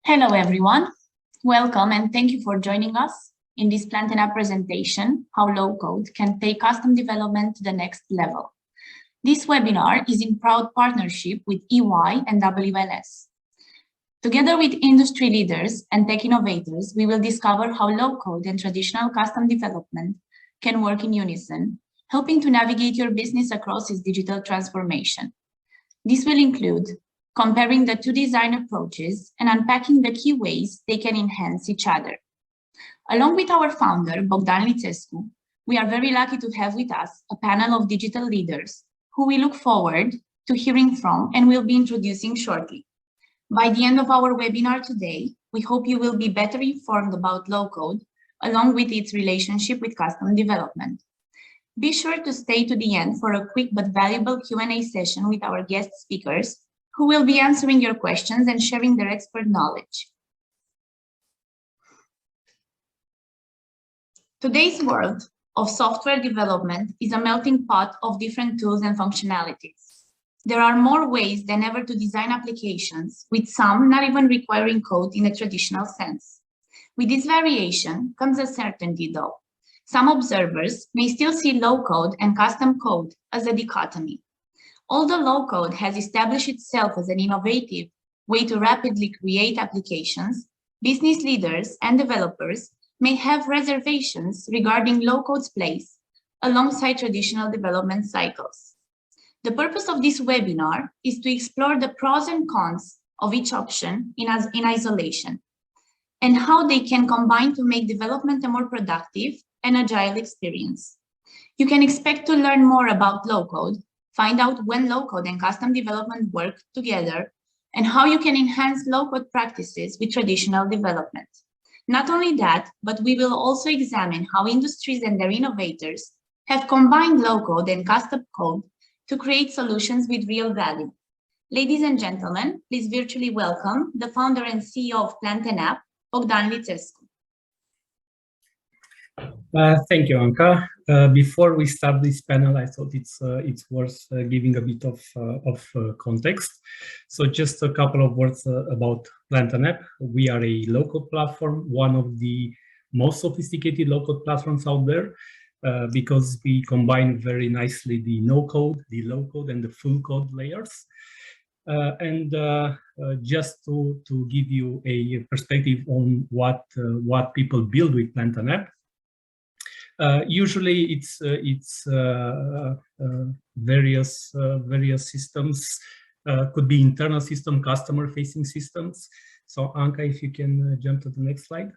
Hello, everyone. Welcome and thank you for joining us in this Plantain App presentation, How Low-Code Can Take Custom Development to the Next Level. This webinar is in proud partnership with EY and WLS. Together with industry leaders and tech innovators, we will discover how low-code and traditional custom development can work in unison, helping to navigate your business across its digital transformation. This will include comparing the two design approaches and unpacking the key ways they can enhance each other. Along with our founder, Bogdan Licescu, we are very lucky to have with us a panel of digital leaders who we look forward to hearing from and will be introducing shortly. By the end of our webinar today, we hope you will be better informed about low-code, along with its relationship with custom development. Be sure to stay to the end for a quick but valuable Q&A session with our guest speakers, who will be answering your questions and sharing their expert knowledge. Today's world of software development is a melting pot of different tools and functionalities. There are more ways than ever to design applications, with some not even requiring code in a traditional sense. With this variation comes a certainty, though. Some observers may still see low-code and custom code as a dichotomy. Although low-code has established itself as an innovative way to rapidly create applications, business leaders and developers may have reservations regarding low-code's place alongside traditional development cycles. The purpose of this webinar is to explore the pros and cons of each option in isolation, and how they can combine to make development a more productive and agile experience. You can expect to learn more about low-code, find out when low-code and custom development work together, and how you can enhance low-code practices with traditional development. Not only that, but we will also examine how industries and their innovators have combined low-code and custom code to create solutions with real value. Ladies and gentlemen, please virtually welcome the founder and CEO of Plantain App, Bogdan Licescu. Thank you, Anca. Before we start this panel, I thought it's worth giving a bit of context. So just a couple of words about Plantain App. We are a low-code platform, one of the most sophisticated low-code platforms out there, because we combine very nicely the no-code, the low-code, and the full-code layers. Just to give you a perspective on what people build with Plantain App. Usually it's various systems, could be internal system, customer facing systems. So Anka, if you can jump to the next slide.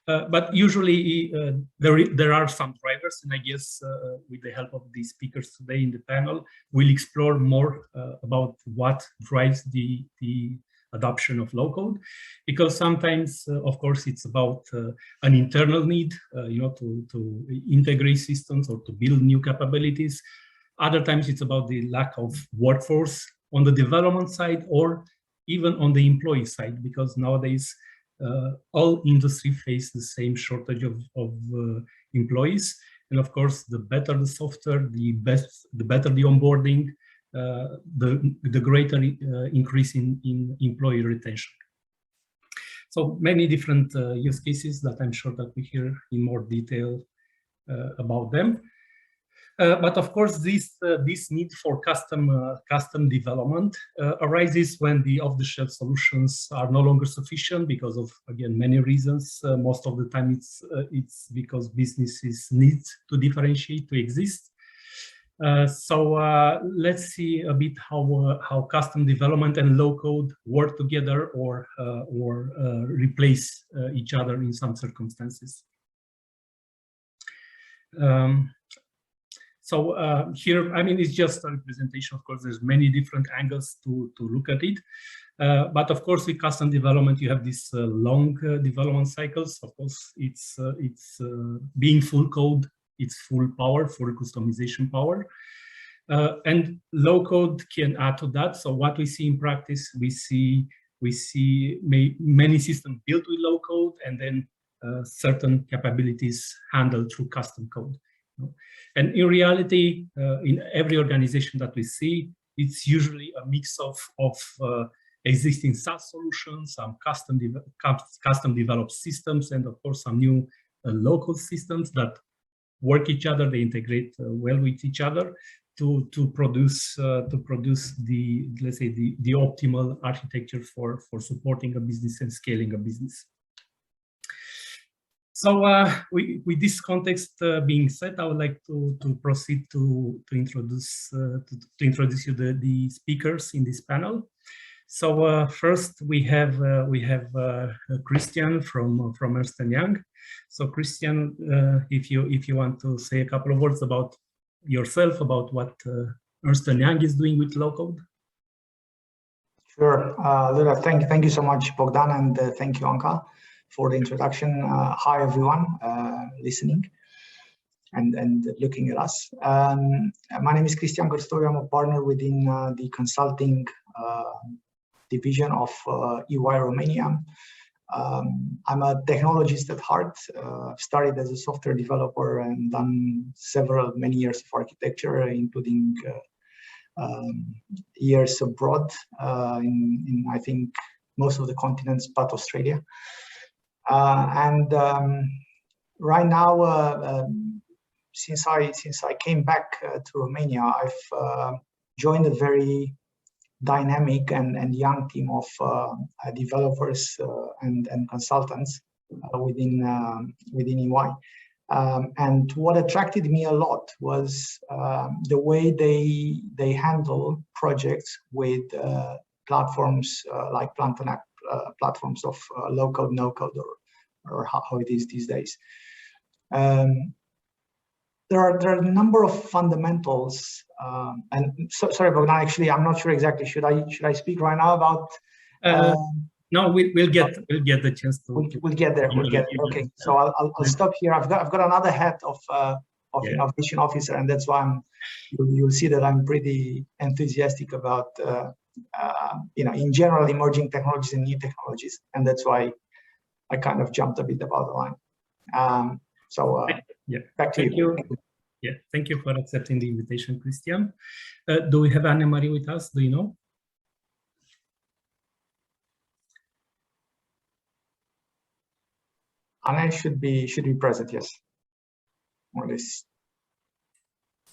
But usually there are some drivers, and I guess with the help of the speakers today in the panel, we'll explore more about what drives the adoption of low-code, because sometimes, of course, it's about an internal need, to integrate systems or to build new capabilities. Other times, it's about the lack of workforce on the development side or even on the employee side, because nowadays all industry face the same shortage of employees. And of course, the better the software, the better the onboarding, the greater increase in employee retention. So many different use cases that I'm sure that we hear in more detail about them. But of course, this need for custom development arises when the off-the-shelf solutions are no longer sufficient because of, again, many reasons. Most of the time, it's because businesses need to differentiate to exist. So let's see a bit how custom development and low-code work together or replace each other in some circumstances. So here, I mean, it's just a representation. Of course, there's many different angles to look at it. But of course, with custom development, you have these long development cycles. Of course, it's being full code. It's full power, full customization power. And low code can add to that. So what we see in practice, we see many systems built with low code, and then certain capabilities handled through custom code. And in reality, in every organization that we see, it's usually a mix of existing SaaS solutions, some custom developed systems, and of course some new local systems that work each other. They integrate well with each other to produce the, let's say, the optimal architecture for supporting a business and scaling a business. So with this context being set, I would like to proceed to introduce you the speakers in this panel. So first we have Christian from Ernst & Young. So Christian, if you want to say a couple of words about yourself, about what Ernst & Young is doing with low-code. Sure, Lula, thank you so much, Bogdan, and thank you, Anka, for the introduction. Hi, everyone listening and looking at us. My name is Cristian Cărstoiu. I'm a partner within the consulting division of EY Romania. I'm a technologist at heart. I've started as a software developer and done many years of architecture, including years abroad in I think most of the continents but Australia. Right now, since I came back to Romania, I've joined a very dynamic and young team of developers and consultants within EY. And what attracted me a lot was the way they handle projects with platforms like Plantanak, platforms of low-code, no-code, or how it is these days. There are a number of fundamentals, and sorry, Bogdan. Actually, I'm not sure exactly. Should I speak right now about? No, we'll get the chance to. We'll get there. We'll get there. Okay, so I'll stop here. I've got another hat of innovation officer, and that's why you'll see that I'm pretty enthusiastic about in general emerging technologies and new technologies, and that's why I kind of jumped a bit about the line. Back to you. Yeah, thank you for accepting the invitation, Christian. Do we have Anne-Marie with us? Do you know? Anne should be present, yes. Or at least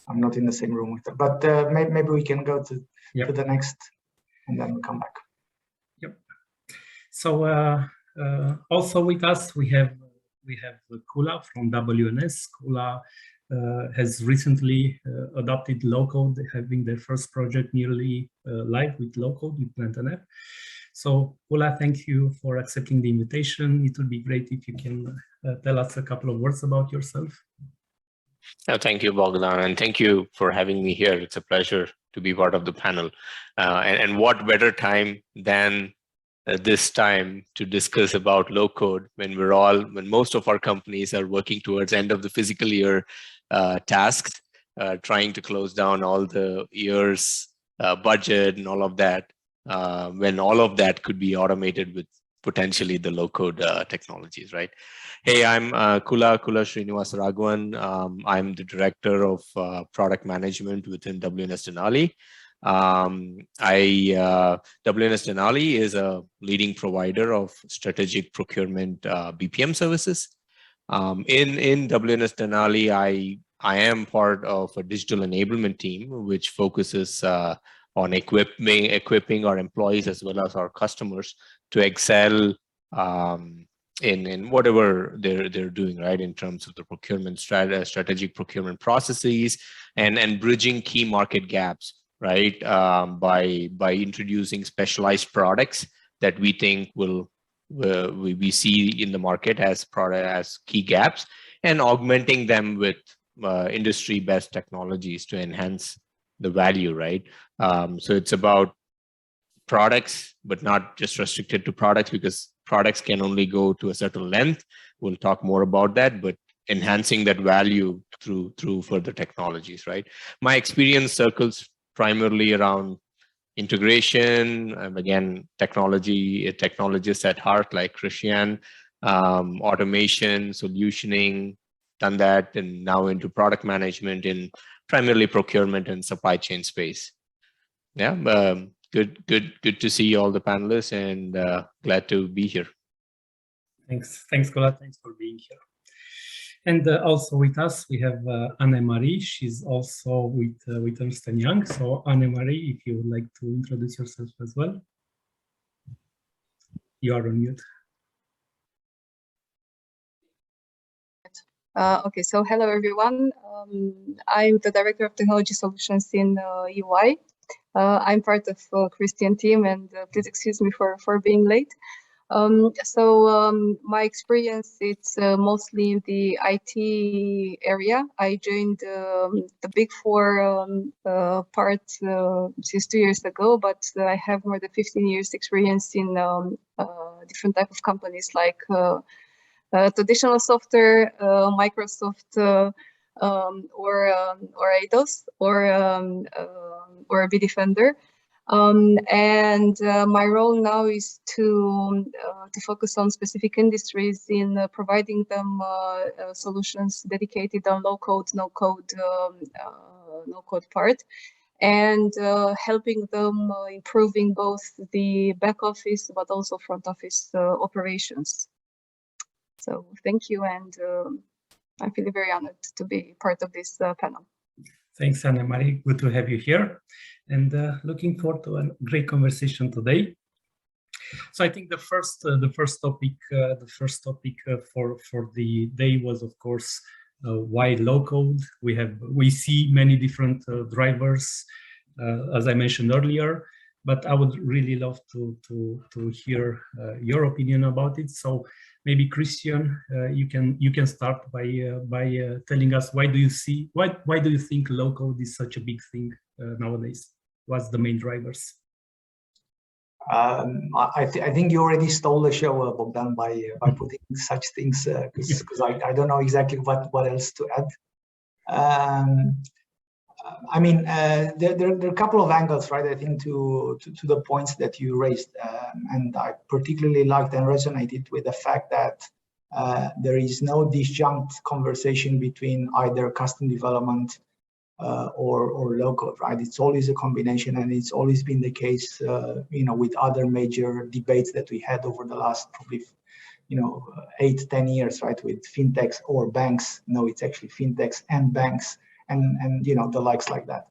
I'm not in the same room with her, but maybe we can go to the next, and then we'll come back. Yep. So also with us we have Kula from WNS. Kula has recently adopted low-code, having their first project nearly live with low-code with Plantanak. So Kula, thank you for accepting the invitation. It would be great if you can tell us a couple of words about yourself. Thank you, Bogdan, and thank you for having me here. It's a pleasure to be part of the panel. And what better time than this time to discuss about low code when most of our companies are working towards end of the fiscal year tasks, trying to close down all the year's budget and all of that, when all of that could be automated with potentially the low code technologies, right? Hey, I'm Kula Srinivas Raghavan. I'm the director of product management within WNS Denali. WNS Denali is a leading provider of strategic procurement BPM services. In WNS Denali, I am part of a digital enablement team, which focuses on equipping our employees as well as our customers to excel in whatever they're doing, right, in terms of the procurement strategic procurement processes and bridging key market gaps, right, by introducing specialized products that we think we see in the market as key gaps, and augmenting them with industry best technologies to enhance the value, right? So it's about products, but not just restricted to products, because products can only go to a certain length. We'll talk more about that, but enhancing that value through further technologies, right? My experience circles primarily around integration, again, technologists at heart like Christian, automation, solutioning, done that, and now into product management in primarily procurement and supply chain space. Yeah, good to see all the panelists, and glad to be here. Thanks, Kola. Thanks for being here. And also with us, we have Anne-Marie. She's also with Ernst & Young. So Anne-Marie, if you would like to introduce yourself as well. You are on mute. Okay, so hello everyone. I'm the Director of Technology Solutions in UI. I'm part of Christian team, and please excuse me for being late. My experience, it's mostly in the IT area. I joined the Big Four part since 2 years ago, but I have more than 15 years experience in different type of companies like traditional software, Microsoft, or Eidos, or Bitdefender. My role now is to focus on specific industries in providing them solutions dedicated on low code, no code part, and helping them improving both the back office but also front office operations. So thank you, and I'm feeling very honored to be part of this panel. Thanks, Anne-Marie. Good to have you here, and looking forward to a great conversation today. So I think the first topic for the day was, of course, why low code. We see many different drivers, as I mentioned earlier, but I would really love to hear your opinion about it. So maybe Christian, you can start by telling us why do you think low code is such a big thing nowadays? What's the main drivers? I think you already stole the show, Bogdan, by putting such things, because I don't know exactly what else to add. I mean, there are a couple of angles, right? I think to the points that you raised, and I particularly liked and resonated with the fact that there is no disjunct conversation between either custom development or low code, right? It's always a combination, and it's always been the case, with other major debates that we had over the last probably 8-10 years, right? With fintechs or banks. No, it's actually fintechs and banks. And the likes like that.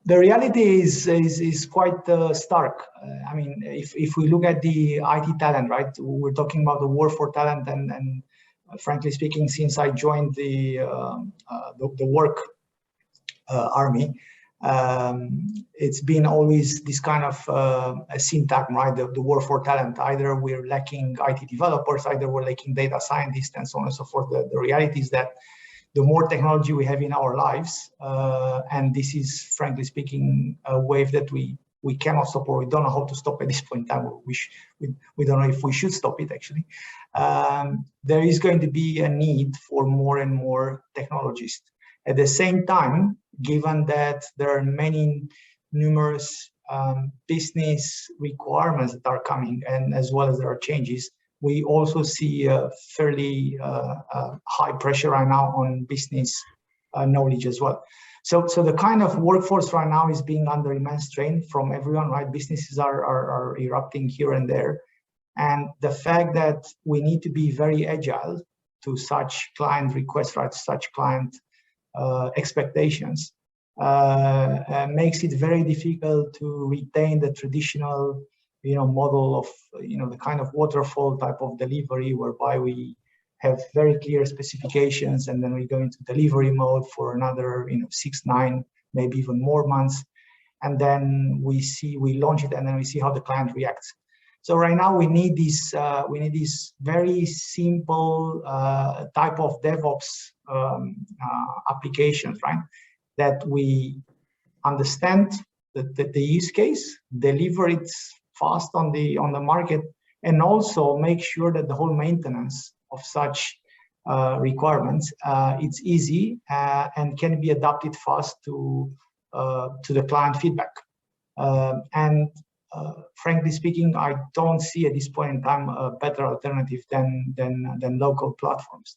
The reality is quite stark. I mean, if we look at the IT talent, right, we're talking about the war for talent, and frankly speaking, since I joined the work army, it's been always this kind of a syntagm, right? The war for talent. Either we're lacking IT developers, either we're lacking data scientists, and so on and so forth. The reality is that the more technology we have in our lives, and this is, frankly speaking, a wave that we cannot stop, or we don't know how to stop at this point in time. We don't know if we should stop it, actually. There is going to be a need for more and more technologists. At the same time, given that there are numerous business requirements that are coming, and as well as there are changes, we also see a fairly high pressure right now on business knowledge as well. So the kind of workforce right now is being under immense strain from everyone, right? Businesses are erupting here and there. And the fact that we need to be very agile to such client requests, right? Such client expectations makes it very difficult to retain the traditional model of, the kind of waterfall type of delivery, whereby we have very clear specifications and then we go into delivery mode for another, 6, 9, maybe even more months. And then we launch it, and then we see how the client reacts. So right now we need this very simple type of DevOps applications, right? That we understand the use case, deliver it fast on the market, and also make sure that the whole maintenance of such requirements it's easy and can be adapted fast to the client feedback. Frankly speaking, I don't see at this point in time a better alternative than local platforms,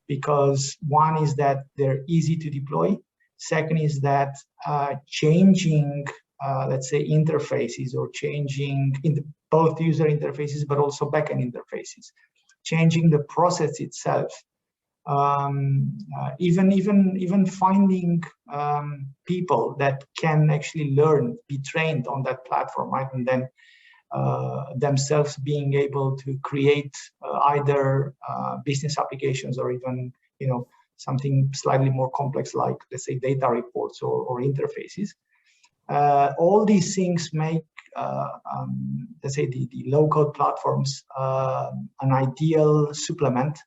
because one is that they're easy to deploy. Second is that changing let's say, interfaces, or changing both user interfaces, but also backend interfaces, changing the process itself, even finding people that can actually learn, be trained on that platform, right? And then themselves being able to create either business applications, or even, you know, something slightly more complex, like, let's say, data reports or interfaces. All these things make, let's say, the low-code platforms an ideal supplement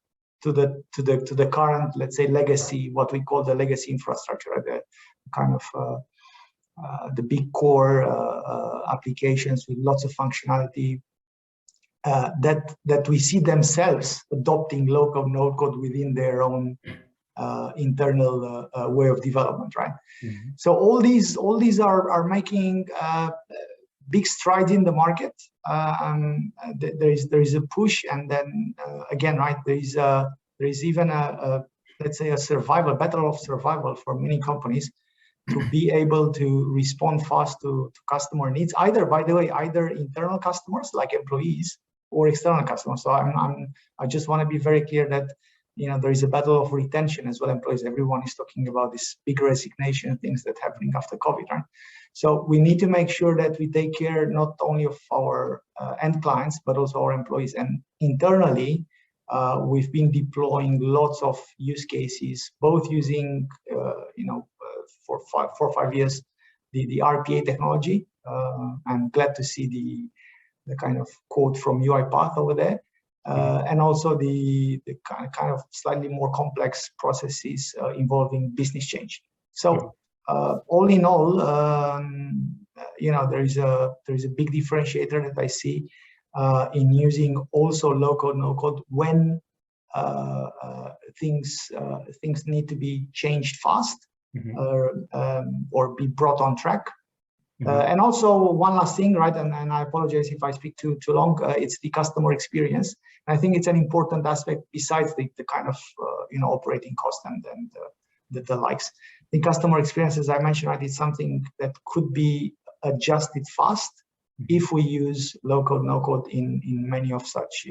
to the current, let's say, legacy, what we call the legacy infrastructure, the kind of the big core applications with lots of functionality that we see themselves adopting low-code, no-code within their own internal way of development, right? Mm-hmm. So all these are making big strides in the market. There is a push, and then again, right, there is even a let's say, a battle of survival for many companies to be able to respond fast to customer needs, either, by the way, either internal customers like employees, or external customers. So I just want to be very clear that, you know, there is a battle of retention as well. Employees, everyone is talking about this big resignation things that happening after COVID, right? So we need to make sure that we take care not only of our end clients, but also our employees. And internally, we've been deploying lots of use cases, both using, you know, for 4 or 5 years, the RPA technology. I'm glad to see the kind of code from UiPath over there. And also the kind of slightly more complex processes involving business change. So all in all, you know, there is a big differentiator that I see in using also low-code, no-code when things need to be changed fast, or be brought on track. And also one last thing, right? And I apologize if I speak too long. It's the customer experience. And I think it's an important aspect besides the kind of you know, operating cost and the likes. The customer experience, as I mentioned, right, is something that could be adjusted fast if we use low-code, no-code in many of such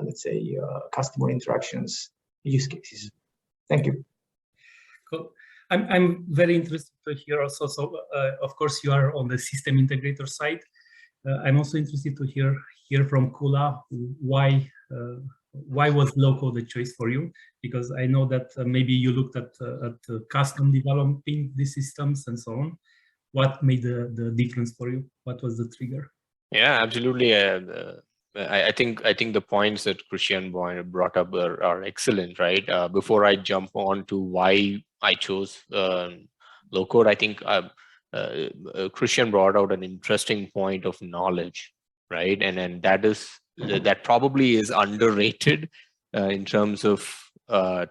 let's say customer interactions use cases. Thank you. Cool. I'm very interested to hear also. So, of course, you are on the system integrator side. I'm also interested to hear from Kula why was low-code a choice for you? Because I know that maybe you looked at custom developing these systems and so on. What made the difference for you? What was the trigger? Yeah, absolutely. I think the points that Christian brought up are excellent, right? Before I jump on to why I chose low-code, I think Christian brought out an interesting point of knowledge, right? And that probably is underrated in terms of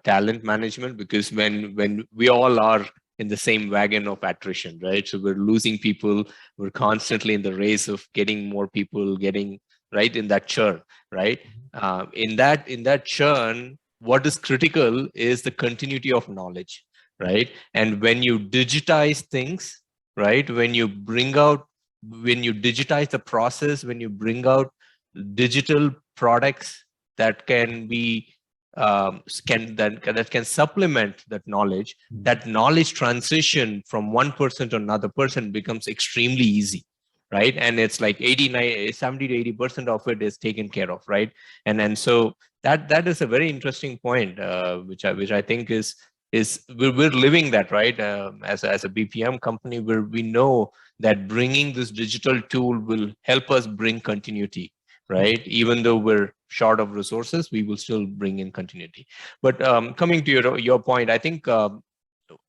talent management, because when we all are in the same wagon of attrition, right? So we're losing people. We're constantly in the race of getting more people, getting right in that churn, right? In that churn, what is critical is the continuity of knowledge, right? And when you digitize things, right? When you digitize the process, when you bring out digital products that can be that can supplement that knowledge transition from one person to another person becomes extremely easy, right? And it's like 70 to 80% of it is taken care of, right? And so that is a very interesting point, which I think is we're living that, right? As a BPM company, where we know that bringing this digital tool will help us bring continuity, right? Even though we're short of resources, we will still bring in continuity. But coming to your point, I think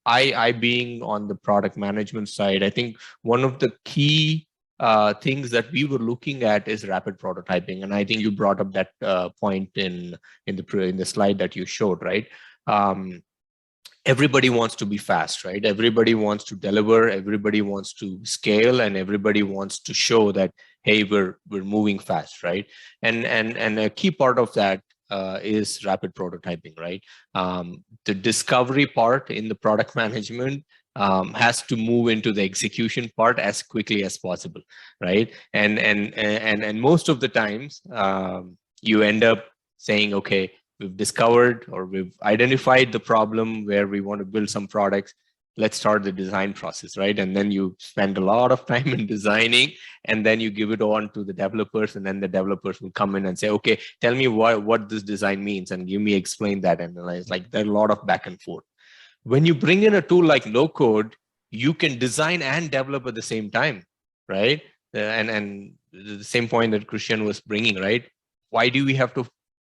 I being on the product management side, I think one of the key things that we were looking at is rapid prototyping, and I think you brought up that point in the slide that you showed, right? Everybody wants to be fast, right? Everybody wants to deliver, everybody wants to scale, and everybody wants to show that, hey, we're moving fast, right? And a key part of that is rapid prototyping, right? The discovery part in the product management has to move into the execution part as quickly as possible, right? And most of the times, you end up saying, okay, we've discovered or we've identified the problem where we want to build some products. Let's start the design process, right? And then you spend a lot of time in designing, and then you give it on to the developers, and then the developers will come in and say, okay, tell me what this design means, and give me explain that. And it's like there's a lot of back and forth. When you bring in a tool like low code, you can design and develop at the same time, right? And the same point that Christian was bringing, right? Why do we have to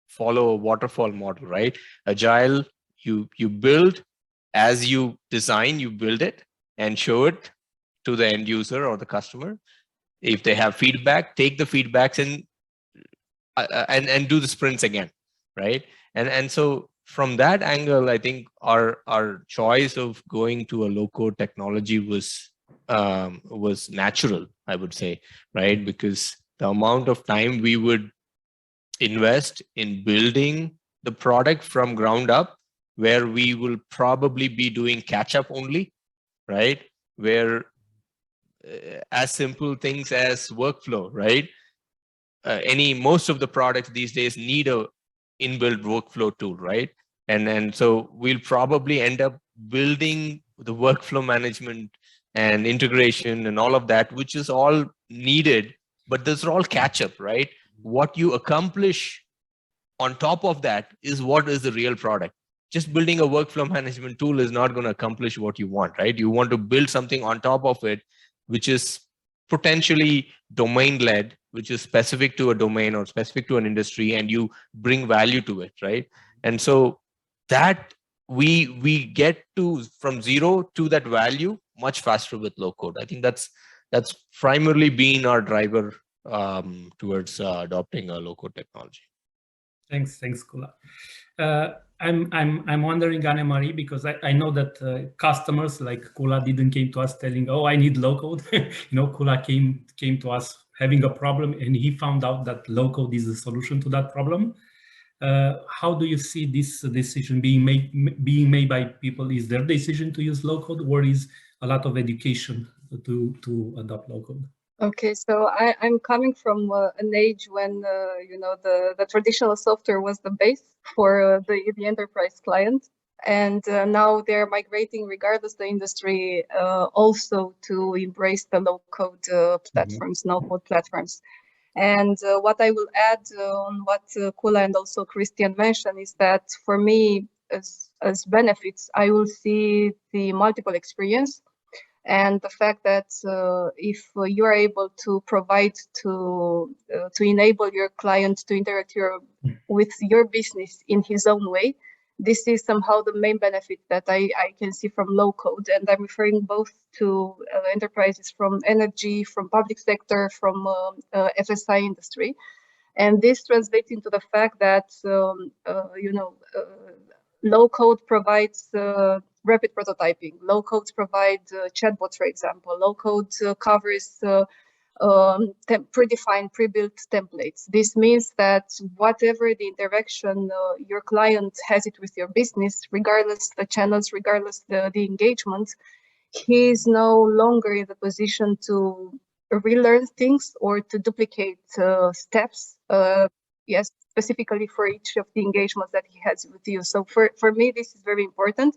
follow a waterfall model, right? Agile, you build as you design, you build it and show it to the end user or the customer. If they have feedback, take the feedbacks and do the sprints again, right? And so from that angle, I think our choice of going to a low code technology was natural, I would say, right? Because the amount of time we would invest in building the product from ground up, where we will probably be doing catch up only, right? Where as simple things as workflow, right? Most of the products these days need a inbuilt workflow tool, right? And so we'll probably end up building the workflow management and integration and all of that, which is all needed, but those are all catch up, right? What you accomplish on top of that is what is the real product. Just building a workflow management tool is not going to accomplish what you want, right? You want to build something on top of it, which is potentially domain led, which is specific to a domain or specific to an industry, and you bring value to it, right? And so that we get to from zero to that value much faster with low code. I think that's primarily been our driver towards adopting a low code technology. Thanks, Kula. I'm wondering, Anne-Marie, because I know that customers like Kula didn't came to us telling, "Oh, I need low code." Kula came to us having a problem, and he found out that low code is the solution to that problem. How do you see this decision being made by people? Is their decision to use low code, or is a lot of education to adopt low code? Okay, so I'm coming from an age when the traditional software was the base for the enterprise client, and now they're migrating, regardless the industry, also to embrace the low-code platforms, no-code platforms. And what I will add on what Kula and also Christian mentioned is that for me, as benefits, I will see the multiple experience. And the fact that if you are able to provide to enable your client to interact with your business in his own way, this is somehow the main benefit that I can see from low code. And I'm referring both to enterprises from energy, from public sector, from FSI industry. And this translates into the fact that, low code provides rapid prototyping. Low codes provide chatbots, for example. Low code covers predefined, pre-built templates. This means that whatever the interaction your client has it with your business, regardless the channels, regardless the engagement, he is no longer in the position to relearn things or to duplicate steps. Yes, specifically for each of the engagements that he has with you. So for me, this is very important.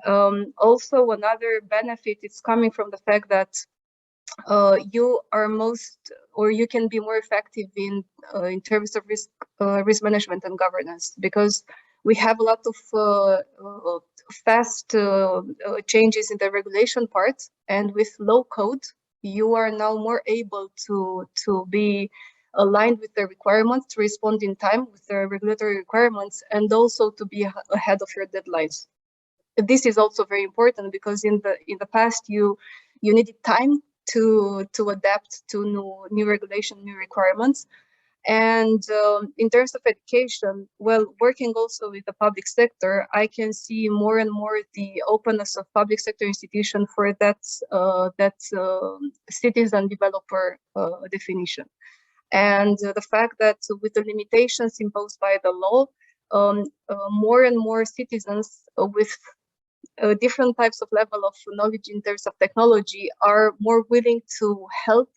Also, another benefit is coming from the fact that you can be more effective in terms of risk management and governance, because we have a lot of fast changes in the regulation part, and with low code, you are now more able to be aligned with the requirements, to respond in time with the regulatory requirements, and also to be ahead of your deadlines. This is also very important because in the past you needed time to adapt to new regulation, new requirements. And in terms of education, well, working also with the public sector, I can see more and more the openness of public sector institution for that citizen developer definition. And the fact that with the limitations imposed by the law, more and more citizens with different types of level of knowledge in terms of technology are more willing to help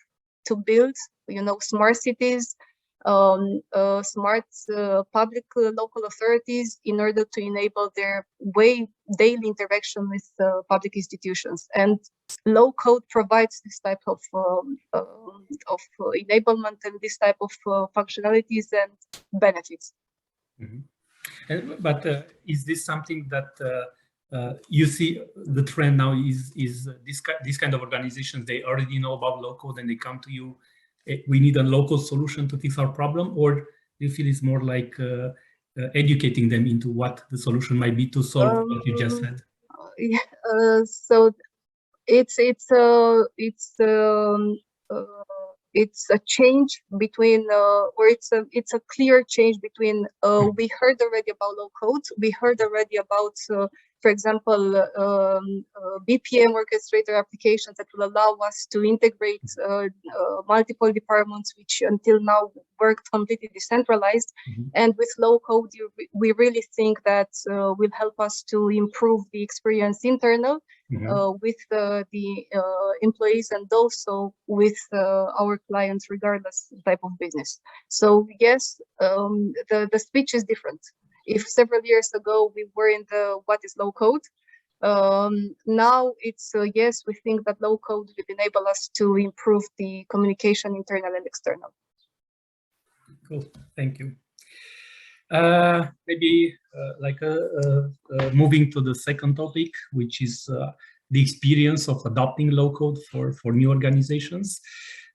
to build, smart cities, smart public local authorities in order to enable their daily interaction with public institutions. And low code provides this type of enablement and this type of functionalities and benefits. Mm-hmm. But is this something that you see the trend now is this kind of organizations, they already know about low code and they come to you, we need a local solution to fix our problem? Or do you feel it's more like educating them into what the solution might be to solve what you just said? So it's a change between, or it's a clear change between. We heard already about low code. We heard already about, for example, BPM orchestrator applications that will allow us to integrate multiple departments, which until now worked completely decentralized. Mm-hmm. And with low code, we really think that will help us to improve the experience internal. Mm-hmm. With the employees and also with our clients, regardless of type of business. So yes, the speech is different. If several years ago we were in the what is low code, now it's yes, we think that low code will enable us to improve the communication internal and external. Cool, thank you. Maybe moving to the second topic, which is the experience of adopting low code for new organizations.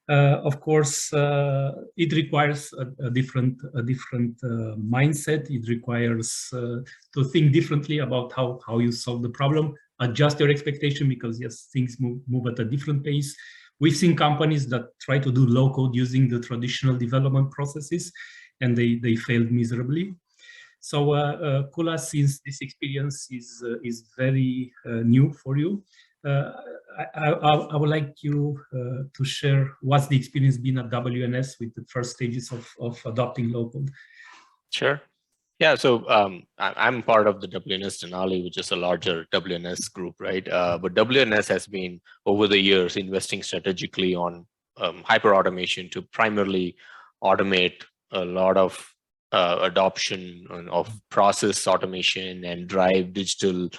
Of course, it requires a different mindset. It requires to think differently about how you solve the problem, adjust your expectation, because yes, things move at a different pace. We've seen companies that try to do low code using the traditional development processes, and they failed miserably. So Kula, since this experience is very new for you, I would like you to share what's the experience been at WNS with the first stages of adopting low code. Sure. Yeah, so I'm part of the WNS Denali, which is a larger WNS group, right? But WNS has been, over the years, investing strategically on hyper-automation to primarily automate a lot of adoption of process automation and drive digital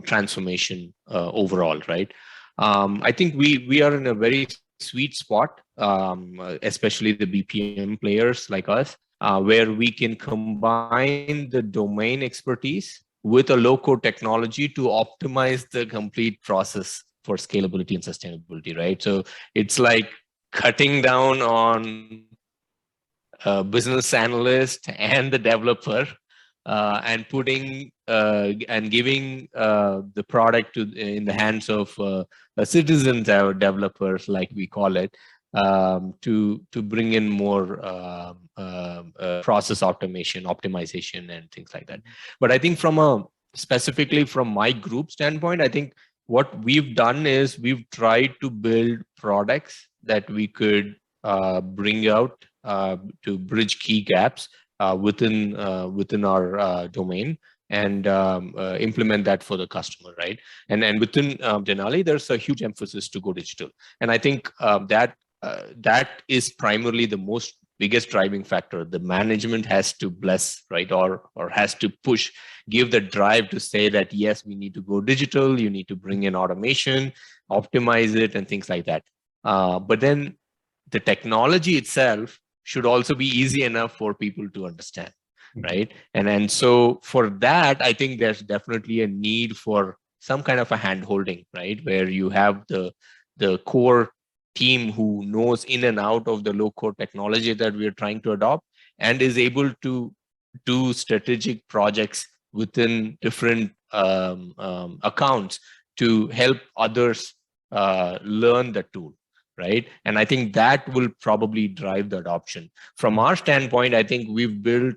transformation overall, right? I think we are in a very sweet spot, especially the BPM players like us, where we can combine the domain expertise with a low-code technology to optimize the complete process for scalability and sustainability, right? So it's like cutting down on business analyst and the developer, and putting and giving the product in the hands of citizens or developers, like we call it, to bring in more process optimization and things like that. But I think specifically from my group standpoint, I think what we've done is we've tried to build products that we could bring out to bridge key gaps within our domain and implement that for the customer, right? And within Denali, there's a huge emphasis to go digital, and I think that is primarily the biggest driving factor. The management has to bless, right, or has to push, give the drive to say that yes, we need to go digital. You need to bring in automation, optimize it, and things like that. But then the technology itself should also be easy enough for people to understand, right? And so for that, I think there's definitely a need for some kind of a hand-holding, right? Where you have the core team who knows in and out of the low-code technology that we're trying to adopt and is able to do strategic projects within different accounts to help others learn the tool. Right. And I think that will probably drive the adoption. From our standpoint, I think we've built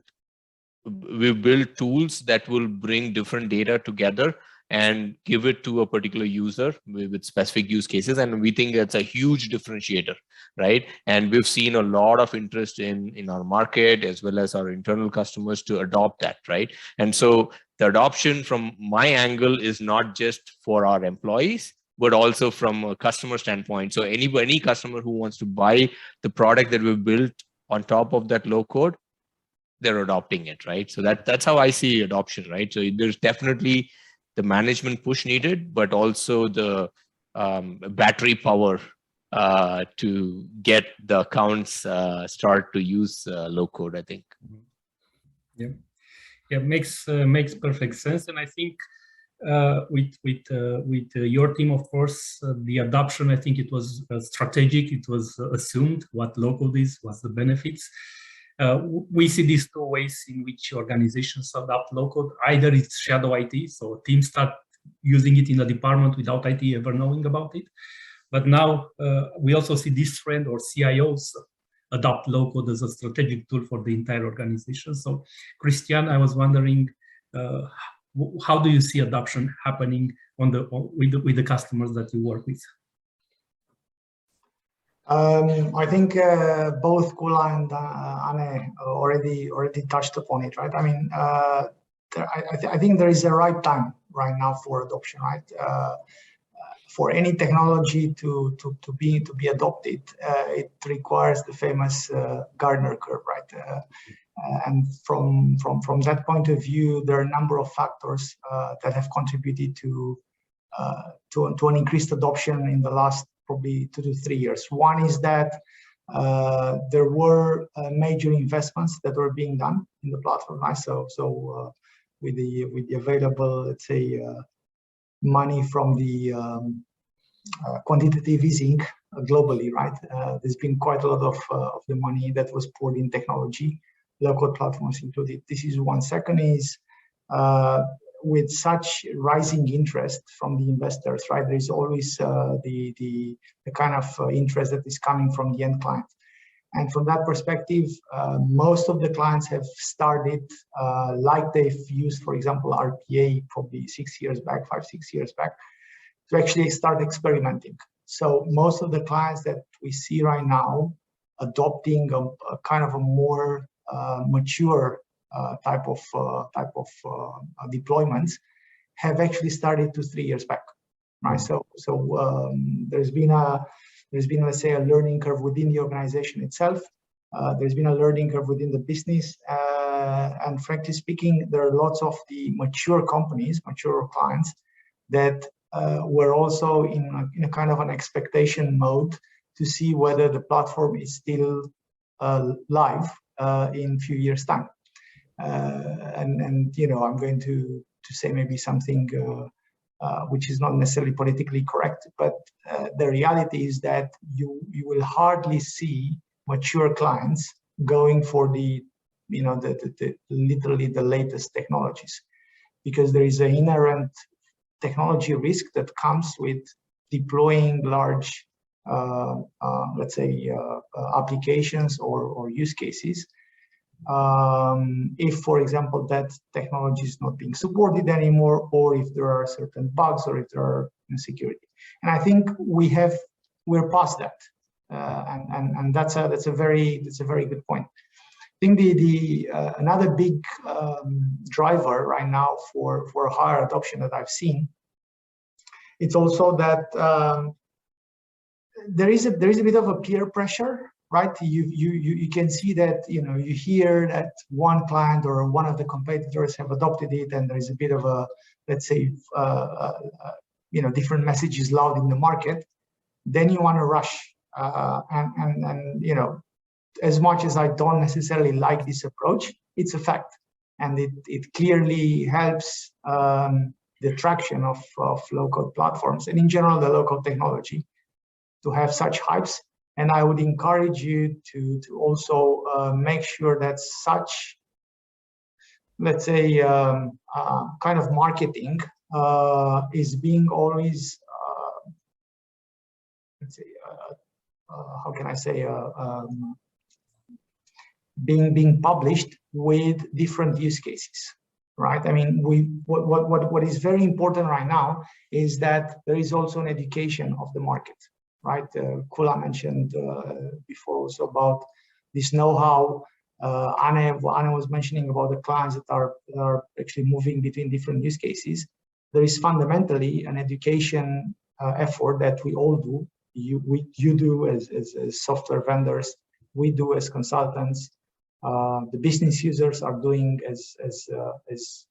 tools that will bring different data together and give it to a particular user with specific use cases. And we think that's a huge differentiator, right? And we've seen a lot of interest in our market as well as our internal customers to adopt that, right? And so the adoption from my angle is not just for our employees, but also from a customer standpoint. So any customer who wants to buy the product that we've built on top of that low code, they're adopting it, right? So that's how I see adoption, right? So there's definitely the management push needed, but also the battery power to get the accounts start to use low code, I think. Yeah, makes perfect sense. And I think with your team, of course, the adoption, I think it was strategic. It was assumed what low code is, what's the benefits. We see these two ways in which organizations adopt low code. Either it's shadow IT, so teams start using it in a department without IT ever knowing about it. But now we also see this trend, or CIOs adopt low code as a strategic tool for the entire organization. So, Christian, I was wondering, how do you see adoption happening with the customers that you work with? I think both Kula and Anne already touched upon it, right? I mean, I think there is a right time right now for adoption, right? For any technology to be adopted, it requires the famous Gardner curve, right? And from that point of view, there are a number of factors that have contributed to an increased adoption in the last probably 2 to 3 years. One is that there were major investments that were being done in the platform, right? So with the available, let's say, money from the quantitative easing globally, right? There's been quite a lot of the money that was poured in technology, local platforms included. This is one. Second is with such rising interest from the investors, right? There is always the kind of interest that is coming from the end client. And from that perspective, most of the clients have started like they've used, for example, RPA probably 6 years back, 5, 6 years back, to actually start experimenting. So most of the clients that we see right now adopting a kind of a more mature type of deployments have actually started 2 to 3 years back, right? So there's been let's say a learning curve within the organization itself. There's been a learning curve within the business, and frankly speaking, there are lots of the mature companies, mature clients that were also in a kind of an expectation mode to see whether the platform is still live in a few years' time. And you know, I'm going to say maybe something which is not necessarily politically correct, but the reality is that you will hardly see mature clients going for the literally the latest technologies, because there is an inherent technology risk that comes with deploying large let's say applications or use cases. If, for example, that technology is not being supported anymore, or if there are certain bugs, or if there are insecurity. And I think we're past that, and that's a very good point. I think the another big driver right now for higher adoption that I've seen, it's also that there is a bit of a peer pressure. Right, you can see that, you know, you hear that one client or one of the competitors have adopted it, and there is a bit of a, let's say, you know, different messages loud in the market. Then you want to rush, and you know, as much as I don't necessarily like this approach, it's a fact, and it clearly helps the traction of local platforms and in general the local technology to have such hypes. And I would encourage you to also make sure that such, let's say, kind of marketing is being always, let's say, how can I say, being published with different use cases. right? I mean, what is very important right now is that there is also an education of the market, right? Kula mentioned before also about this know-how. Anne was mentioning about the clients that are actually moving between different use cases. There is fundamentally an education effort that we all do. You do as software vendors, we do as consultants. The business users are doing as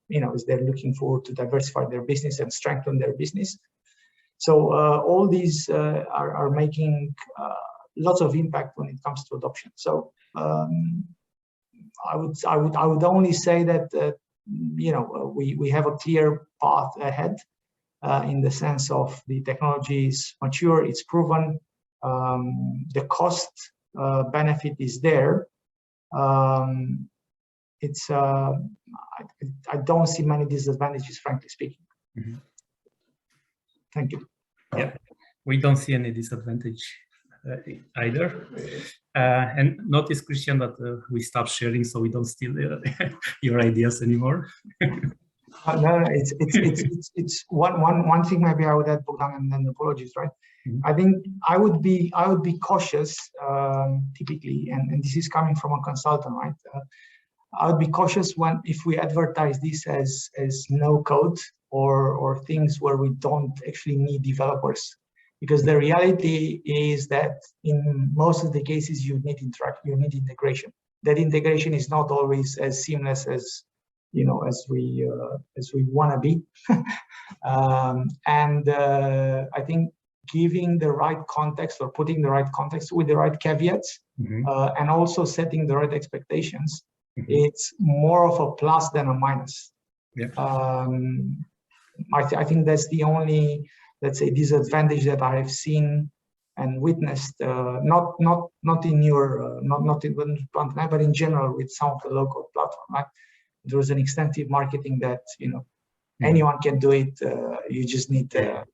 you know, as they're looking forward to diversify their business and strengthen their business. So all these are making lots of impact when it comes to adoption. So I would only say that you know, we have a clear path ahead in the sense of the technology is mature, it's proven, the cost benefit is there. It's I don't see many disadvantages, frankly speaking. Mm-hmm. Thank you. Yeah, we don't see any disadvantage either. And notice, Christian, that we stopped sharing, so we don't steal your ideas anymore. No, it's one thing maybe I would add, Bogdan, and then apologies, right? Mm-hmm. I think I would be cautious typically, and this is coming from a consultant, right? I would be cautious if we advertise this as no code or things where we don't actually need developers, because the reality is that in most of the cases you need integration. That integration is not always as seamless as, you know, as we want to be. I think giving the right context or putting the right context with the right caveats, mm-hmm. And also setting the right expectations, mm-hmm. it's more of a plus than a minus. Yeah. I think that's the only, let's say, disadvantage that I have seen and witnessed, not in your, not in Untitled, but in general with some of the local platform, right? There was an extensive marketing that, you know, mm-hmm. anyone can do it. You just need to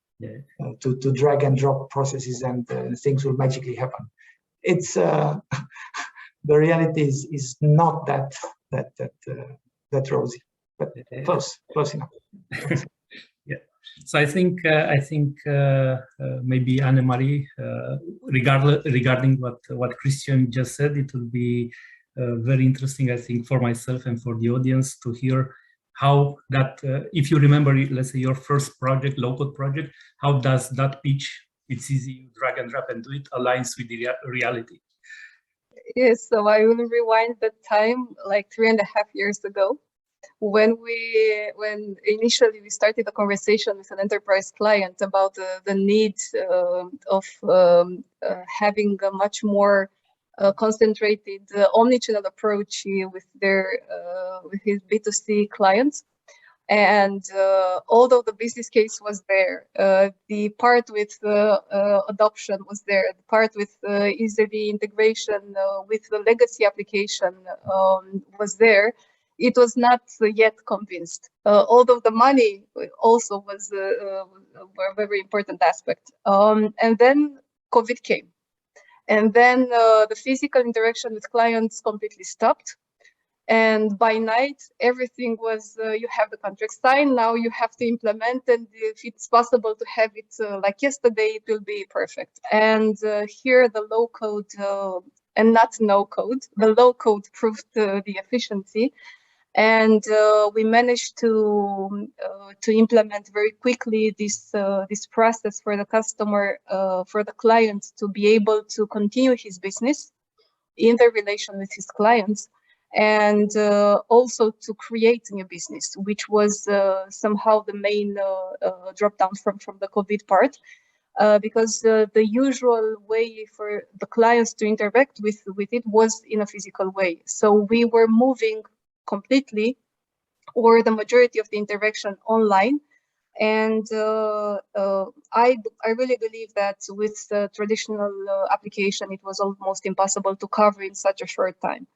drag and drop processes and things will magically happen. It's the reality is not that rosy, but close enough. Yeah. So I think maybe Anne-Marie, regarding what Christian just said, it will be very interesting, I think, for myself and for the audience to hear how that, if you remember, let's say your first project, low-code project, how does that pitch, it's easy, drag and drop and do it, aligns with the reality? Yes, so I will rewind the time like 3.5 years ago, when initially we started a conversation with an enterprise client about the need of having a much more concentrated omnichannel approach with his B2C clients. And although the business case was there, the part with adoption was there, the part with easily integration with the legacy application was there, it was not yet convinced. Although the money also was a very important aspect. And then COVID came. And then the physical interaction with clients completely stopped. And by night, everything was, you have the contract signed, now you have to implement, and if it's possible to have it like yesterday, it will be perfect. And here the low code, and not no code, the low code proved the efficiency. And we managed to implement very quickly this process for the customer, for the client to be able to continue his business in the relation with his clients, and also to create new business, which was somehow the main drop down from the COVID part, because the usual way for the clients to interact with it was in a physical way. So we were moving completely, or the majority of the interaction, online. And I really believe that with the traditional application, it was almost impossible to cover in such a short time.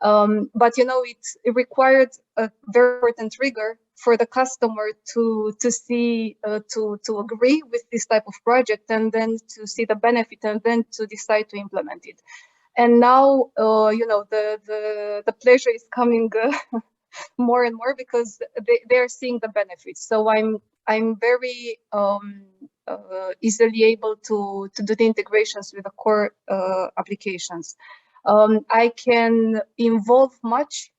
But you know, it required a very important trigger for the customer to see, to agree with this type of project, and then to see the benefit, and then to decide to implement it. And now, you know, the pleasure is coming more and more because they're seeing the benefits. So I'm very easily able to do the integrations with the core applications. I can involve much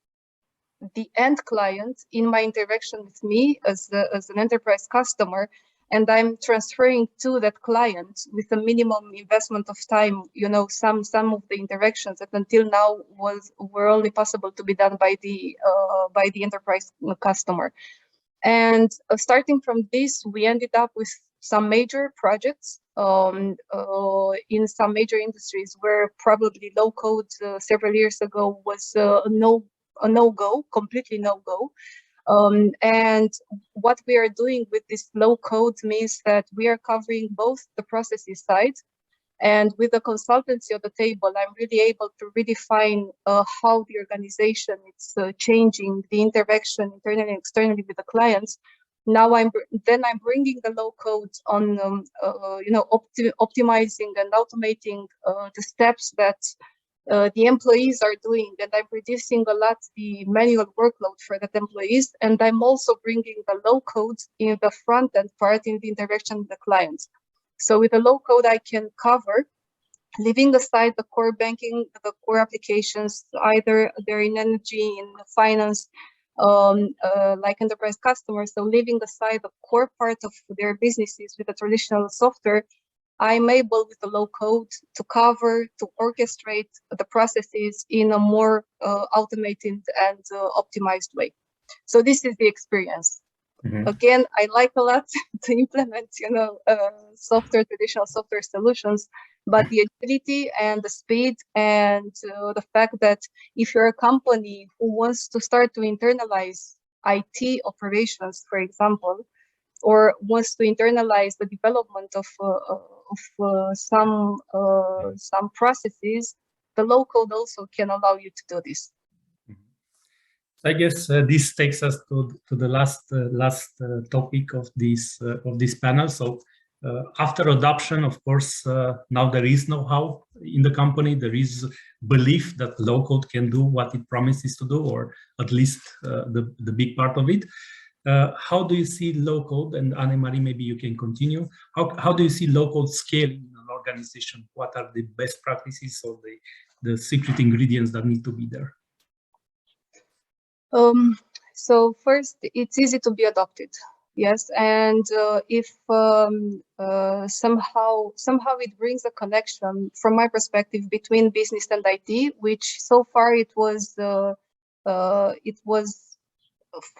the end client in my interaction with me as an enterprise customer, and I'm transferring to that client with a minimum investment of time. You know, some of the interactions that until now were only possible to be done by the enterprise customer. And starting from this, we ended up with some major projects in some major industries where probably low code several years ago was a no-go, completely no-go. And what we are doing with this low code means that we are covering both the processes side, and with the consultancy at the table, I'm really able to redefine how the organization is changing the interaction internally and externally with the clients. Now I'm bringing the low code on, optimizing and automating the steps that the employees are doing, and I'm reducing a lot the manual workload for that employees. And I'm also bringing the low code in the front end part in the interaction with the clients. So with the low code, I can cover, leaving aside the core banking, the core applications, either they're in energy, in finance, like enterprise customers. So leaving aside the core part of their businesses with the traditional software, I'm able with the low code to cover, to orchestrate the processes in a more automated and optimized way. So this is the experience. Mm-hmm. Again, I like a lot to implement, traditional software solutions, but the agility and the speed and the fact that if you're a company who wants to start to internalize IT operations, for example, or wants to internalize the development of some processes, the low code also can allow you to do this. I guess this takes us to the last topic of this panel. So after adoption, of course, now there is know-how in the company. There is belief that low code can do what it promises to do, or at least the big part of it. How do you see low code? And Anne-Marie, maybe you can continue. How do you see low code scaling in an organization? What are the best practices or the secret ingredients that need to be there? So first, it's easy to be adopted. Yes, and if somehow it brings a connection, from my perspective, between business and IT, which so far it was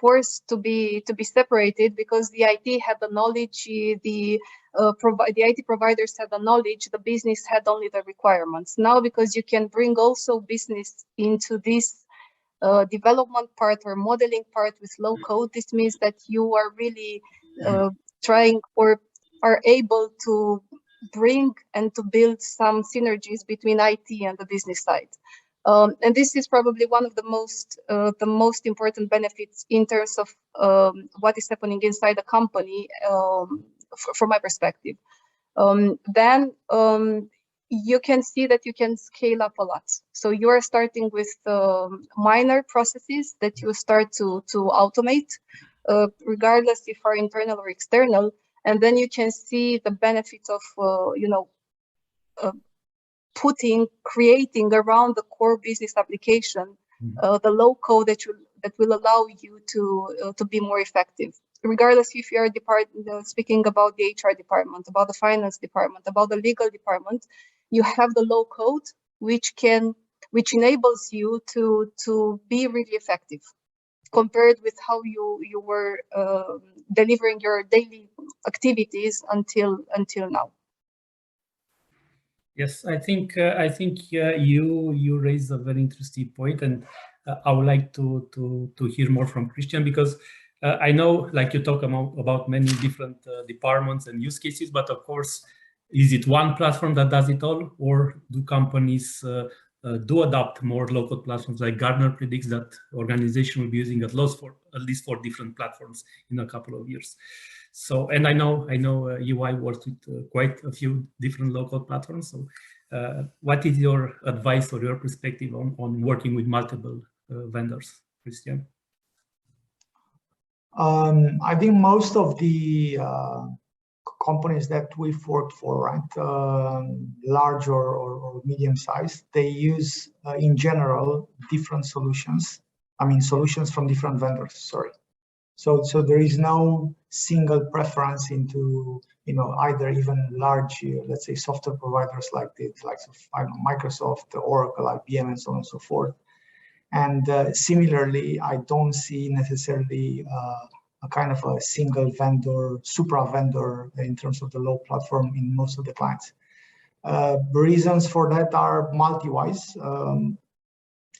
forced to be separated because the IT had the knowledge, the IT providers had the knowledge, the business had only the requirements. Now, because you can bring also business into this development part or modeling part with low code, this means that you are really trying or are able to bring and to build some synergies between IT and the business side. And this is probably one of the most important benefits in terms of what is happening inside the company, from my perspective. Then you can see that you can scale up a lot. So you are starting with minor processes that you start to automate, regardless if are internal or external, and then you can see the benefits of creating around the core business application, the low code that will allow you to be more effective. Regardless if you are speaking about the HR department, about the finance department, about the legal department, you have the low code which enables you to be really effective compared with how you were delivering your daily activities until now. Yes, I think you raised a very interesting point, and I would like to hear more from Christian, because I know, like, you talk about many different departments and use cases, but of course, is it one platform that does it all, or do companies do adopt more local platforms? Like Gartner predicts that organization will be using at least 4 different platforms in a couple of years. So, and I know UI works with quite a few different local platforms. So, what is your advice or your perspective on working with multiple vendors, Christian? I think most of the companies that we've worked for, right, large or medium sized, they use in general different solutions. I mean, solutions from different vendors. Sorry. So there is no single preference into, you know, either even large, let's say, software providers like the likes of, I don't know, Microsoft, Oracle, IBM, and so on and so forth. And similarly, I don't see necessarily a kind of a single vendor, supra vendor in terms of the low platform in most of the clients. Reasons for that are multi-wise.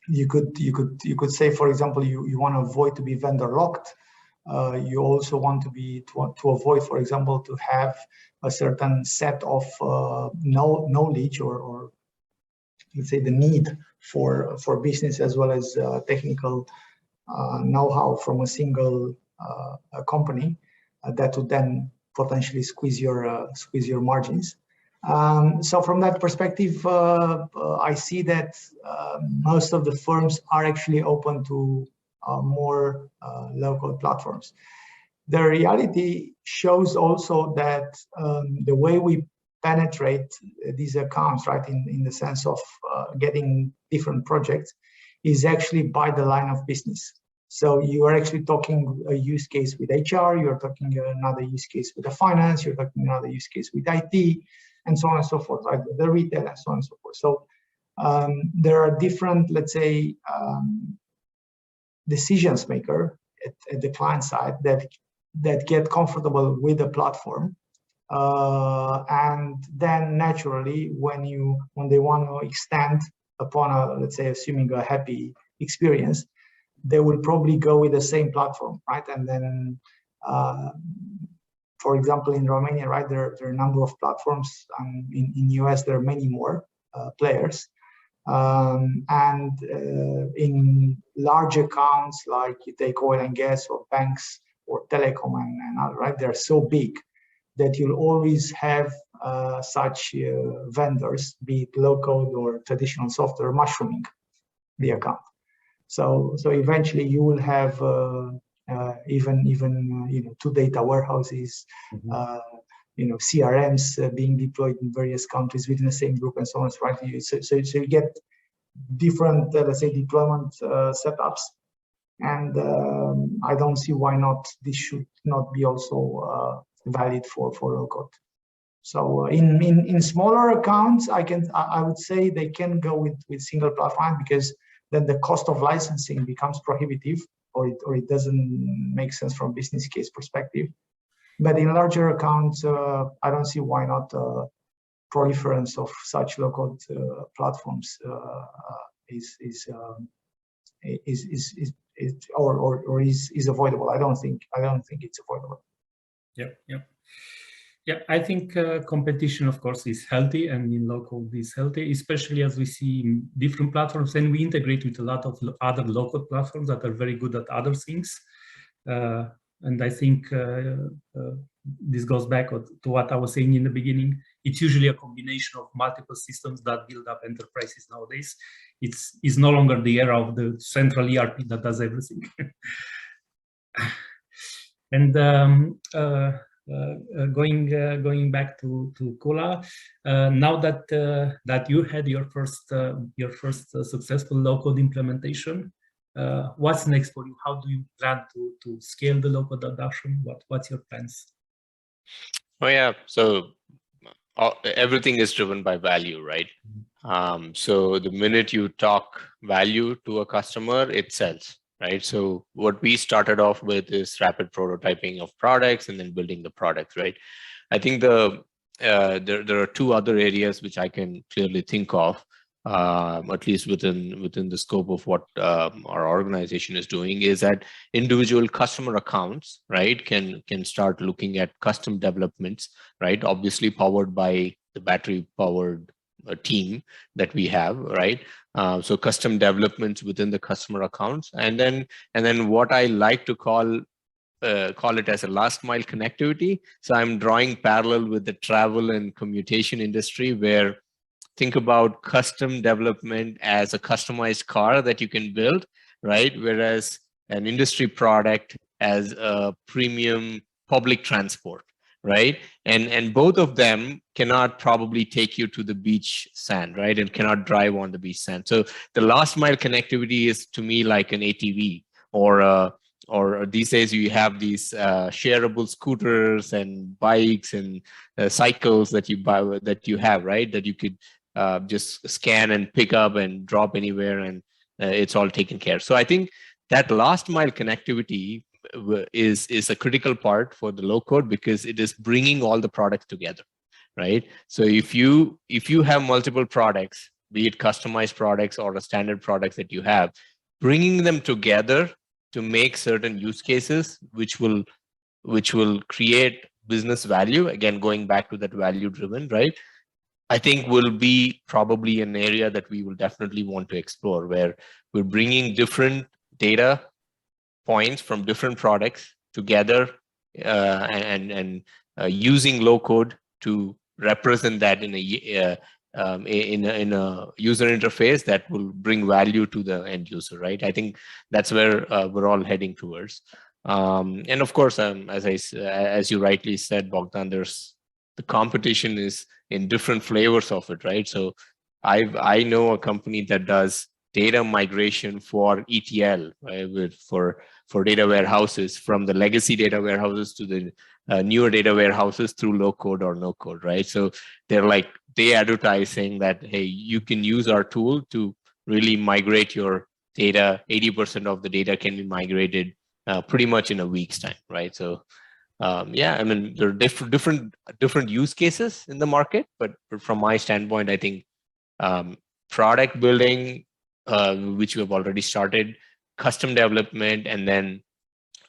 You could say, for example, you want to avoid to be vendor locked. You also want to avoid, for example, to have a certain set of knowledge or let's say the need for business as well as technical know-how from a single company that would then potentially squeeze your margins. So from that perspective, I see that most of the firms are actually open to more local platforms. The reality shows also that the way we penetrate these accounts, right, in the sense of getting different projects, is actually by the line of business. So you are actually talking a use case with HR, you're talking another use case with the finance, you're talking another use case with IT, and so on and so forth, right? The retail and so on and so forth. So there are different, let's say, decisions maker at the client side that get comfortable with the platform. And then naturally, when they want to extend upon a, let's say, assuming a happy experience, they will probably go with the same platform, right? And then, for example, in Romania, right, there are a number of platforms. In US, there are many more players. And in large accounts, like you take oil and gas or banks or telecom and other, right, they're so big that you'll always have such vendors, be it low-code or traditional software, mushrooming the account. So eventually you will have even you know, 2 data warehouses, CRMs being deployed in various countries within the same group and so on. Right? So you get different, let's say, deployment setups, and I don't see why not this should not be also valid for low-code. So in smaller accounts, I would say they can go with single platform, because then the cost of licensing becomes prohibitive, or it doesn't make sense from a business case perspective. But in larger accounts, I don't see why not proliferance of such low-code platforms is avoidable. I don't think it's avoidable. Yeah, I think competition, of course, is healthy, and in local is healthy, especially as we see different platforms, and we integrate with a lot of other local platforms that are very good at other things. And I think this goes back to what I was saying in the beginning. It's usually a combination of multiple systems that build up enterprises nowadays. It's no longer the era of the central ERP that does everything. And going back to Kula, now that you had your first successful low-code implementation, what's next for you? How do you plan to scale the low-code adoption? What's your plans? Oh yeah, so everything is driven by value, right? So the minute you talk value to a customer, it sells. Right. So what we started off with is rapid prototyping of products and then building the products. Right. I think there are 2 other areas which I can clearly think of, at least within the scope of what our organization is doing, is that individual customer accounts, right, can start looking at custom developments, right, obviously powered by the battery powered team that we have, right? So custom developments within the customer accounts, and then what I like to call it as a last mile connectivity. So I'm drawing parallel with the travel and commutation industry, where think about custom development as a customized car that you can build, right? Whereas an industry product as a premium public transport, right? And both of them cannot probably take you to the beach sand, right? And cannot drive on the beach sand. So the last mile connectivity is to me like an ATV, or these days you have these shareable scooters and bikes and cycles that you buy, that you have, right? That you could just scan and pick up and drop anywhere, and it's all taken care. So I think that last mile connectivity is a critical part for the low code, because it is bringing all the products together, right? So if you have multiple products, be it customized products or a standard products that you have, bringing them together to make certain use cases which will create business value, again going back to that value driven, right? I think will be probably an area that we will definitely want to explore, where we're bringing different data points from different products together and using low code to represent that in a user interface that will bring value to the end user, right? I think that's where we're all heading towards. And of course, as you rightly said, Bogdan, the competition is in different flavors of it, right? So I know a company that does data migration for ETL, right, for data warehouses, from the legacy data warehouses to the newer data warehouses through low code or no code, right? So they advertise saying that, hey, you can use our tool to really migrate your data. 80% of the data can be migrated pretty much in a week's time, right? So yeah, I mean, there are different use cases in the market, but from my standpoint, I think product building, which we have already started, custom development, and then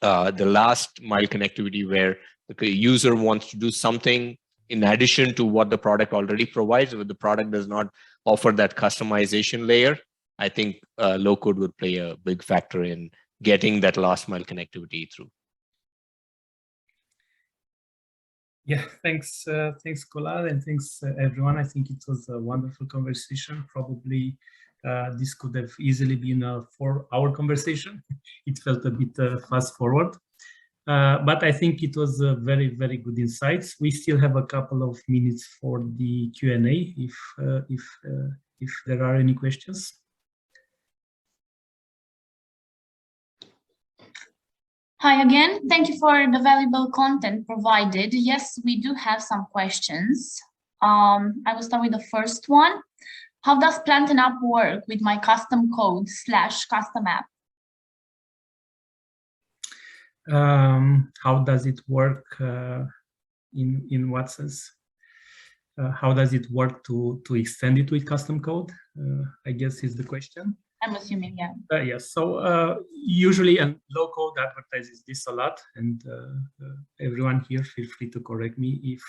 the last mile connectivity, where the user wants to do something in addition to what the product already provides, but the product does not offer that customization layer. I think low code would play a big factor in getting that last mile connectivity through. Yeah, thanks, Kolad, and thanks everyone. I think it was a wonderful conversation. Probably this could have easily been a 4-hour conversation. It felt a bit fast forward, but I think it was very, very good insights. We still have a couple of minutes for the Q&A if there are any questions. Hi again. Thank you for the valuable content provided. Yes, we do have some questions. I will start with the first one. How does Plant an App work with my custom code / custom app? How does it work in what sense? How does it work to extend it with custom code? I guess is the question. I'm assuming, yeah. Yes. So usually, and low code advertises this a lot, and everyone here, feel free to correct me if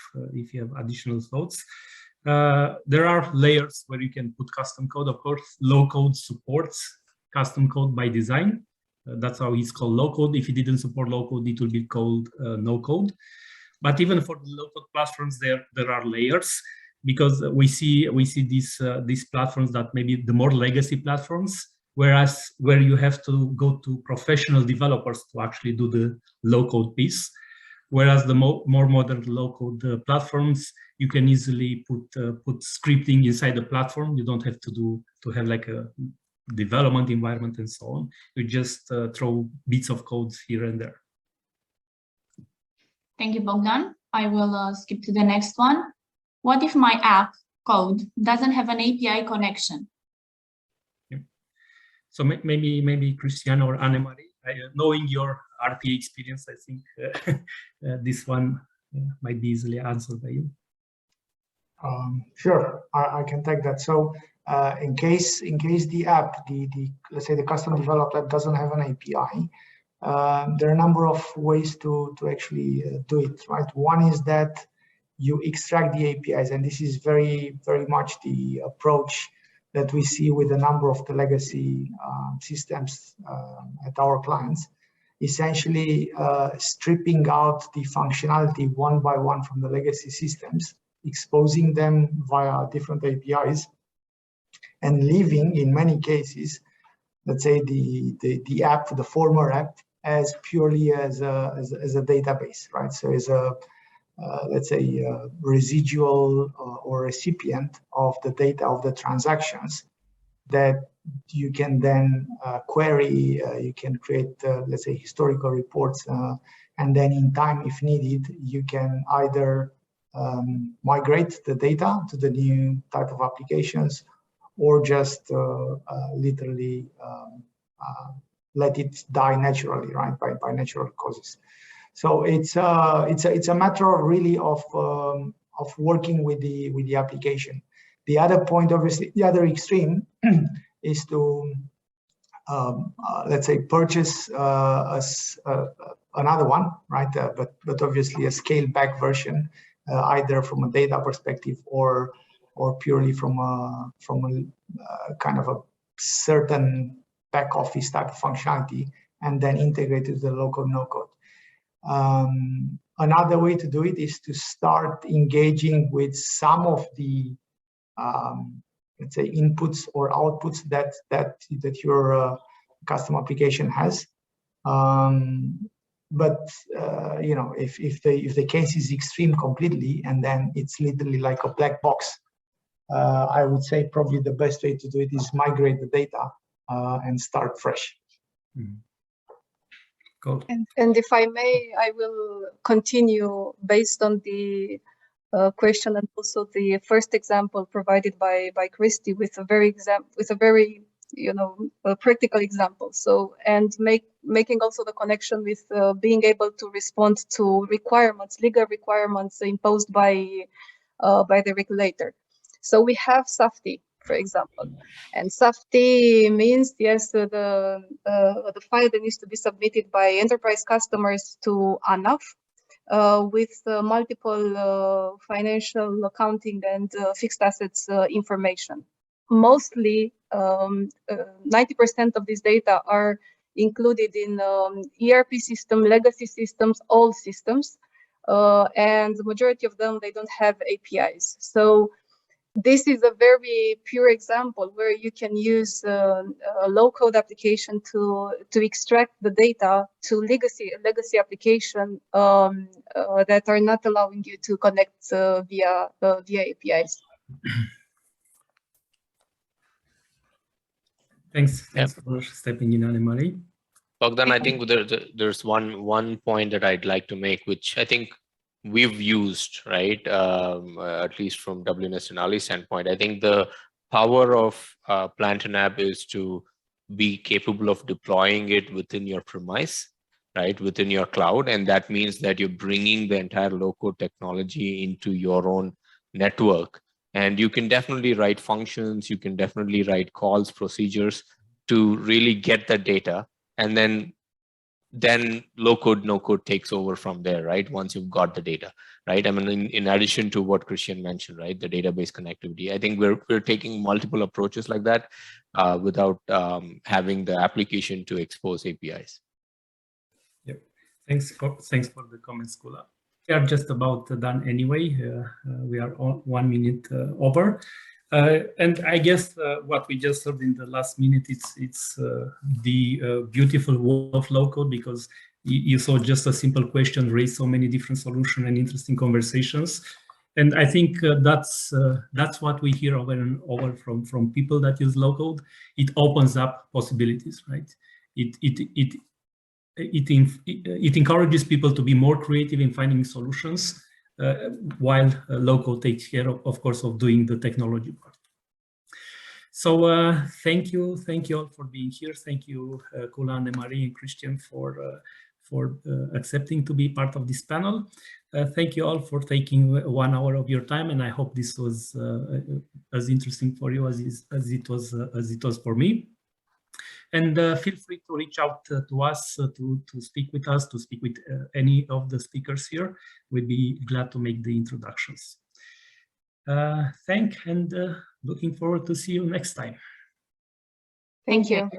you have additional thoughts. There are layers where you can put custom code. Of course, low code supports custom code by design. That's how it's called low code. If it didn't support low code, it will be called no code. But even for the low code platforms, there are layers, because we see these platforms that maybe the more legacy platforms, whereas where you have to go to professional developers to actually do the low code piece. Whereas the more modern low code platforms, you can easily put scripting inside the platform. You don't have to have like a development environment and so on. You just throw bits of codes here and there. Thank you, Bogdan. I will skip to the next one. What if my app code doesn't have an API connection? Yeah. So maybe Cristiano or Annemarie, knowing your RPA experience, I think this one might be easily answered by you. Sure, I can take that. So in case the app, let's say the custom developed app doesn't have an API, there are a number of ways to actually do it, right? One is that you extract the APIs, and this is very, very much the approach that we see with a number of the legacy systems at our clients, essentially stripping out the functionality one by one from the legacy systems, exposing them via different APIs, and leaving, in many cases, let's say the app, the former app, as purely as a database, right? So as a let's say residual or recipient of the data of the transactions that you can then query. You can create, let's say, historical reports, and then in time, if needed, you can either migrate the data to the new type of applications, or just literally let it die naturally, right, by natural causes. So it's a matter of really of working with the application. The other point, obviously, the other extreme is to let's say purchase another one, right? But obviously a scaled back version, either from a data perspective or purely from a kind of a certain back office type of functionality, and then integrate it to the local no-code. Another way to do it is to start engaging with some of the let's say inputs or outputs that your custom application has. But you know, if the case is extreme completely, and then it's literally like a black box, I would say probably the best way to do it is migrate the data and start fresh. Mm-hmm. Cool. And if I may, I will continue based on the question and also the first example provided by Christy with a very you know, practical example. So, and making also the connection with being able to respond to requirements, legal requirements imposed by the regulator. So we have SAFTI, for example, and SAFTI means, yes, the file that needs to be submitted by enterprise customers to ANAF with multiple financial, accounting, and fixed assets information. Mostly 90% of these data are included in ERP system, legacy systems, old systems, and the majority of them, they don't have APIs. So this is a very pure example where you can use a low-code application to extract the data to legacy application that are not allowing you to connect via APIs. Thanks for stepping in, Anne-Marie. Bogdan, I think there's one point that I'd like to make, which I think we've used, right? At least from WNS Denali standpoint, I think the power of Plantinab is to be capable of deploying it within your premise, right? Within your cloud. And that means that you're bringing the entire low-code technology into your own network. And you can definitely write functions, you can definitely write calls, procedures to really get the data. And then low-code, no-code takes over from there, right? Once you've got the data, right? I mean, in addition to what Christian mentioned, right? The database connectivity. I think we're taking multiple approaches like that without having the application to expose APIs. Yep. Thanks for the comments, Kula. We are just about done anyway. We are 1 minute over. And I guess what we just heard in the last minute, it's the beautiful world of low-code, because you saw just a simple question raise so many different solutions and interesting conversations. And I think that's what we hear over and over from people that use low-code. It opens up possibilities, right? It encourages people to be more creative in finding solutions, while low-code takes care of course, of doing the technology part. So thank you all for being here. Thank you, Kula, Anne-Marie, and Christian for accepting to be part of this panel. Thank you all for taking 1 hour of your time, and I hope this was as interesting for you as it was for me. And feel free to reach out to us to speak with us, to speak with any of the speakers here. We'd be glad to make the introductions. And looking forward to see you next time. Thank you.